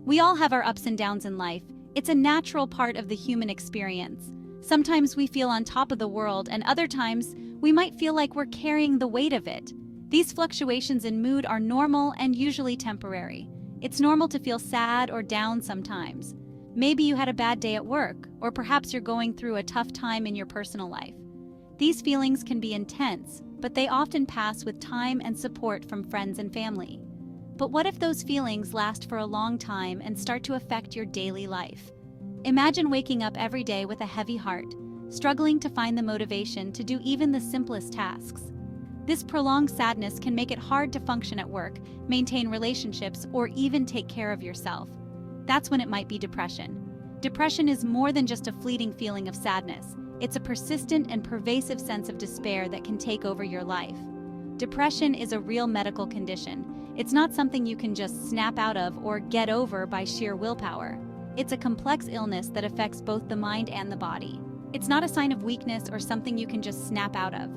We all have our ups and downs in life. It's a natural part of the human experience. Sometimes we feel on top of the world, and other times we might feel like we're carrying the weight of it. These fluctuations in mood are normal and usually temporary. It's normal to feel sad or down sometimes. Maybe you had a bad day at work, or perhaps you're going through a tough time in your personal life. These feelings can be intense, but they often pass with time and support from friends and family. But what if those feelings last for a long time and start to affect your daily life? Imagine waking up every day with a heavy heart, struggling to find the motivation to do even the simplest tasks. This prolonged sadness can make it hard to function at work, maintain relationships, or even take care of yourself. That's when it might be depression. Depression is more than just a fleeting feeling of sadness. It's a persistent and pervasive sense of despair that can take over your life. Depression is a real medical condition. It's not something you can just snap out of or get over by sheer willpower. It's a complex illness that affects both the mind and the body. It's not a sign of weakness or something you can just snap out of.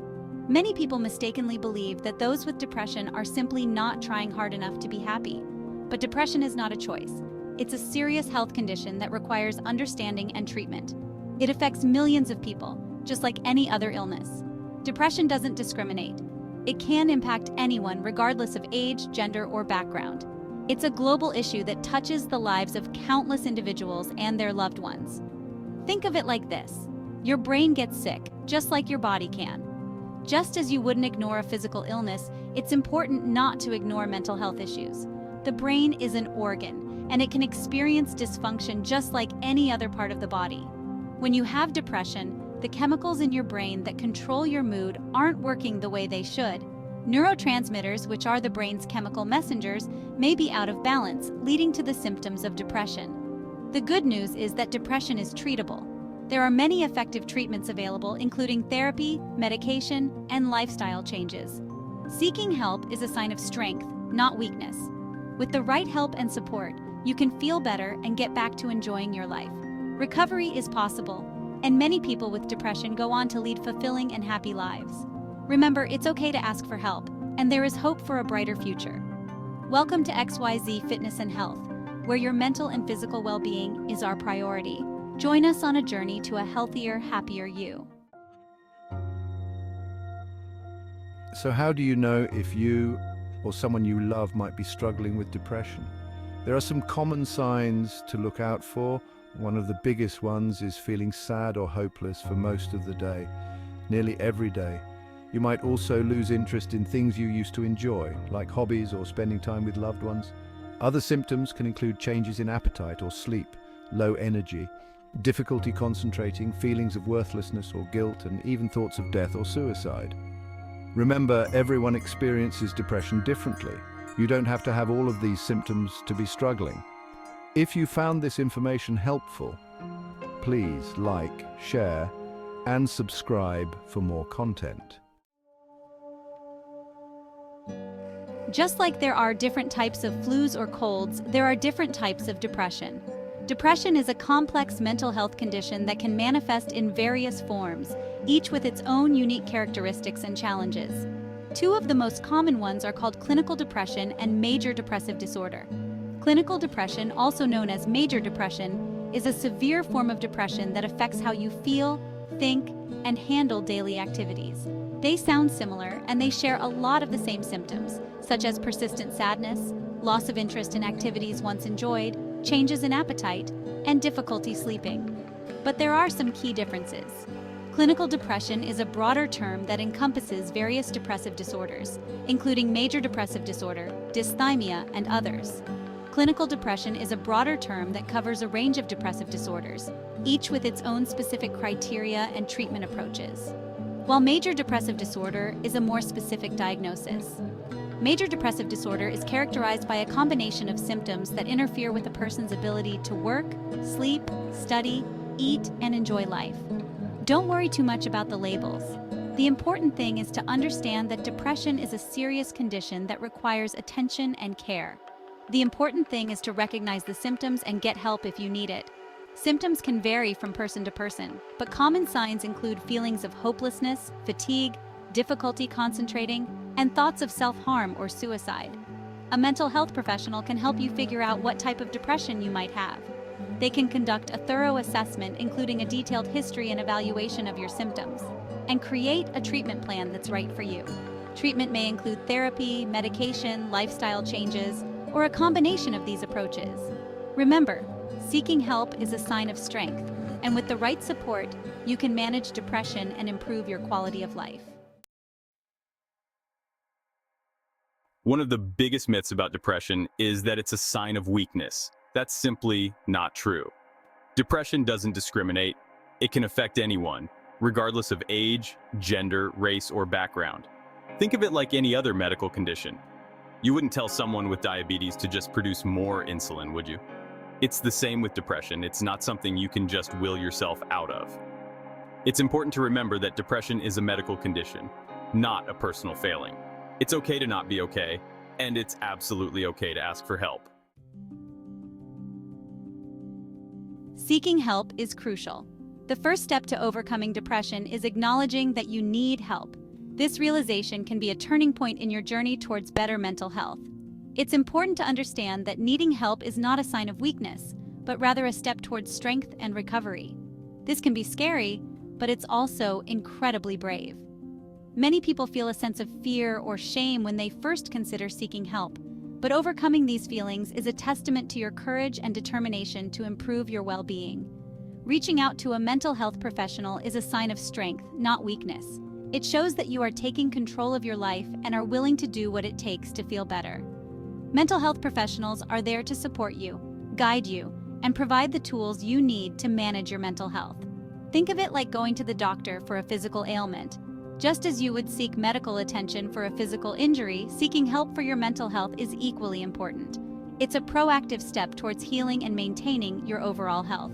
Many people mistakenly believe that those with depression are simply not trying hard enough to be happy. But depression is not a choice. It's a serious health condition that requires understanding and treatment. It affects millions of people, just like any other illness. Depression doesn't discriminate. It can impact anyone regardless of age, gender, or background. It's a global issue that touches the lives of countless individuals and their loved ones. Think of it like this. Your brain gets sick, just like your body can. Just as you wouldn't ignore a physical illness, it's important not to ignore mental health issues. The brain is an organ, and it can experience dysfunction just like any other part of the body. When you have depression, the chemicals in your brain that control your mood aren't working the way they should. Neurotransmitters, which are the brain's chemical messengers, may be out of balance, leading to the symptoms of depression. The good news is that depression is treatable. There are many effective treatments available, including therapy, medication, and lifestyle changes. Seeking help is a sign of strength, not weakness. With the right help and support, you can feel better and get back to enjoying your life. Recovery is possible, and many people with depression go on to lead fulfilling and happy lives. Remember, it's okay to ask for help, and there is hope for a brighter future. Welcome to XYZ Fitness and Health, where your mental and physical well-being is our priority. Join us on a journey to a healthier, happier you. So how do you know if you or someone you love might be struggling with depression? There are some common signs to look out for. One of the biggest ones is feeling sad or hopeless for most of the day, nearly every day. You might also lose interest in things you used to enjoy, like hobbies or spending time with loved ones. Other symptoms can include changes in appetite or sleep, low energy, difficulty concentrating, feelings of worthlessness or guilt, and even thoughts of death or suicide. Remember, everyone experiences depression differently. You don't have to have all of these symptoms to be struggling. If you found this information helpful, please like, share, and subscribe for more content. Just like there are different types of flus or colds, there are different types of depression. Depression is a complex mental health condition that can manifest in various forms, each with its own unique characteristics and challenges. Two of the most common ones are called clinical depression and major depressive disorder. Clinical depression, also known as major depression, is a severe form of depression that affects how you feel, think, and handle daily activities. They sound similar, and they share a lot of the same symptoms, such as persistent sadness, loss of interest in activities once enjoyed, changes in appetite, and difficulty sleeping. But there are some key differences. Clinical depression is a broader term that encompasses various depressive disorders, including major depressive disorder, dysthymia, and others. Clinical depression is a broader term that covers a range of depressive disorders, each with its own specific criteria and treatment approaches. While major depressive disorder is a more specific diagnosis. Major depressive disorder is characterized by a combination of symptoms that interfere with a person's ability to work, sleep, study, eat, and enjoy life. Don't worry too much about the labels. The important thing is to understand that depression is a serious condition that requires attention and care. The important thing is to recognize the symptoms and get help if you need it. Symptoms can vary from person to person, but common signs include feelings of hopelessness, fatigue, difficulty concentrating, and thoughts of self-harm or suicide. A mental health professional can help you figure out what type of depression you might have. They can conduct a thorough assessment, including a detailed history and evaluation of your symptoms, and create a treatment plan that's right for you. Treatment may include therapy, medication, lifestyle changes, or a combination of these approaches. Remember, seeking help is a sign of strength, and with the right support, you can manage depression and improve your quality of life. One of the biggest myths about depression is that it's a sign of weakness. That's simply not true. Depression doesn't discriminate. It can affect anyone, regardless of age, gender, race, or background. Think of it like any other medical condition. You wouldn't tell someone with diabetes to just produce more insulin, would you? It's the same with depression. It's not something you can just will yourself out of. It's important to remember that depression is a medical condition, not a personal failing. It's okay to not be okay, and it's absolutely okay to ask for help. Seeking help is crucial. The first step to overcoming depression is acknowledging that you need help. This realization can be a turning point in your journey towards better mental health. It's important to understand that needing help is not a sign of weakness, but rather a step towards strength and recovery. This can be scary, but it's also incredibly brave. Many people feel a sense of fear or shame when they first consider seeking help, but overcoming these feelings is a testament to your courage and determination to improve your well-being. Reaching out to a mental health professional is a sign of strength, not weakness. It shows that you are taking control of your life and are willing to do what it takes to feel better. Mental health professionals are there to support you, guide you, and provide the tools you need to manage your mental health. Think of it like going to the doctor for a physical ailment. Just as you would seek medical attention for a physical injury, seeking help for your mental health is equally important. It's a proactive step towards healing and maintaining your overall health.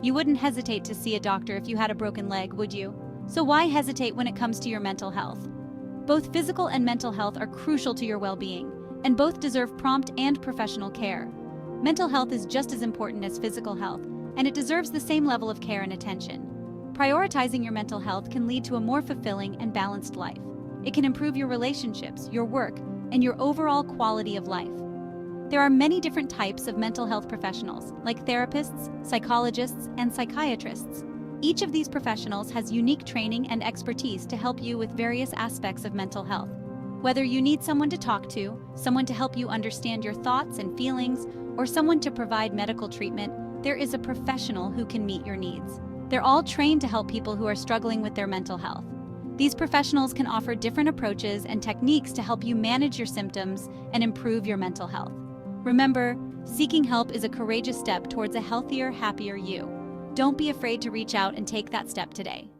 You wouldn't hesitate to see a doctor if you had a broken leg, would you? So why hesitate when it comes to your mental health? Both physical and mental health are crucial to your well-being, and both deserve prompt and professional care. Mental health is just as important as physical health, and it deserves the same level of care and attention. Prioritizing your mental health can lead to a more fulfilling and balanced life. It can improve your relationships, your work, and your overall quality of life. There are many different types of mental health professionals, like therapists, psychologists, and psychiatrists. Each of these professionals has unique training and expertise to help you with various aspects of mental health. Whether you need someone to talk to, someone to help you understand your thoughts and feelings, or someone to provide medical treatment, there is a professional who can meet your needs. They're all trained to help people who are struggling with their mental health. These professionals can offer different approaches and techniques to help you manage your symptoms and improve your mental health. Remember, seeking help is a courageous step towards a healthier, happier you. Don't be afraid to reach out and take that step today.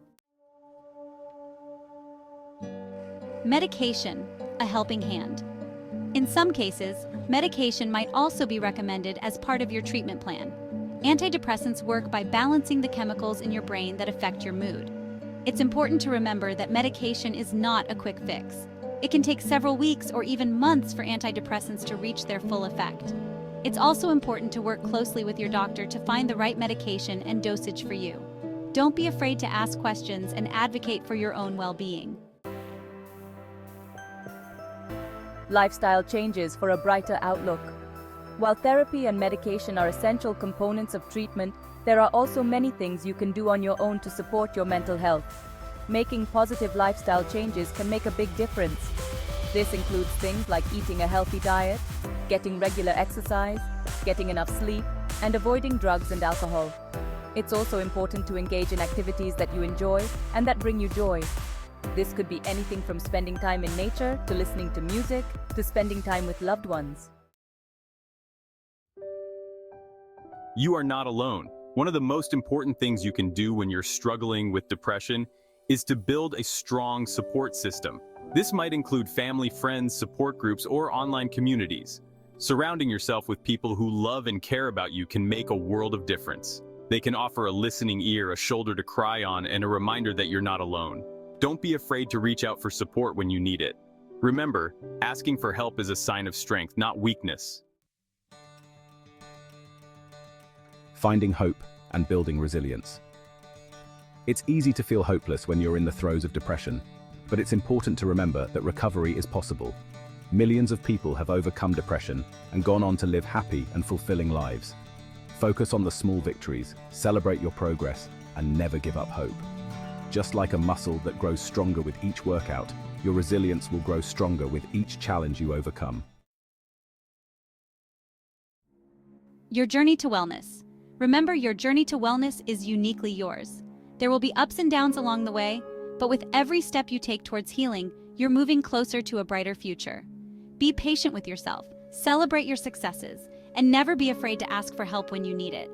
Medication, a helping hand. In some cases, medication might also be recommended as part of your treatment plan. Antidepressants work by balancing the chemicals in your brain that affect your mood. It's important to remember that medication is not a quick fix. It can take several weeks or even months for antidepressants to reach their full effect. It's also important to work closely with your doctor to find the right medication and dosage for you. Don't be afraid to ask questions and advocate for your own well-being. Lifestyle changes for a brighter outlook. While therapy and medication are essential components of treatment, there are also many things you can do on your own to support your mental health. Making positive lifestyle changes can make a big difference. This includes things like eating a healthy diet, getting regular exercise, getting enough sleep, and avoiding drugs and alcohol. It's also important to engage in activities that you enjoy and that bring you joy. This could be anything from spending time in nature to listening to music to spending time with loved ones. You are not alone. One of the most important things you can do when you're struggling with depression is to build a strong support system. This might include family, friends, support groups, or online communities. Surrounding yourself with people who love and care about you can make a world of difference. They can offer a listening ear, a shoulder to cry on, and a reminder that you're not alone. Don't be afraid to reach out for support when you need it. Remember, asking for help is a sign of strength, not weakness. Finding hope and building resilience. It's easy to feel hopeless when you're in the throes of depression, but it's important to remember that recovery is possible. Millions of people have overcome depression and gone on to live happy and fulfilling lives. Focus on the small victories, celebrate your progress, and never give up hope. Just like a muscle that grows stronger with each workout, your resilience will grow stronger with each challenge you overcome. Your journey to wellness. Remember, your journey to wellness is uniquely yours. There will be ups and downs along the way, but with every step you take towards healing, you're moving closer to a brighter future. Be patient with yourself, celebrate your successes, and never be afraid to ask for help when you need it.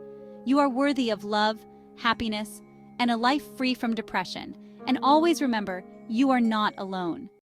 You are worthy of love, happiness, and a life free from depression. And always remember, you are not alone.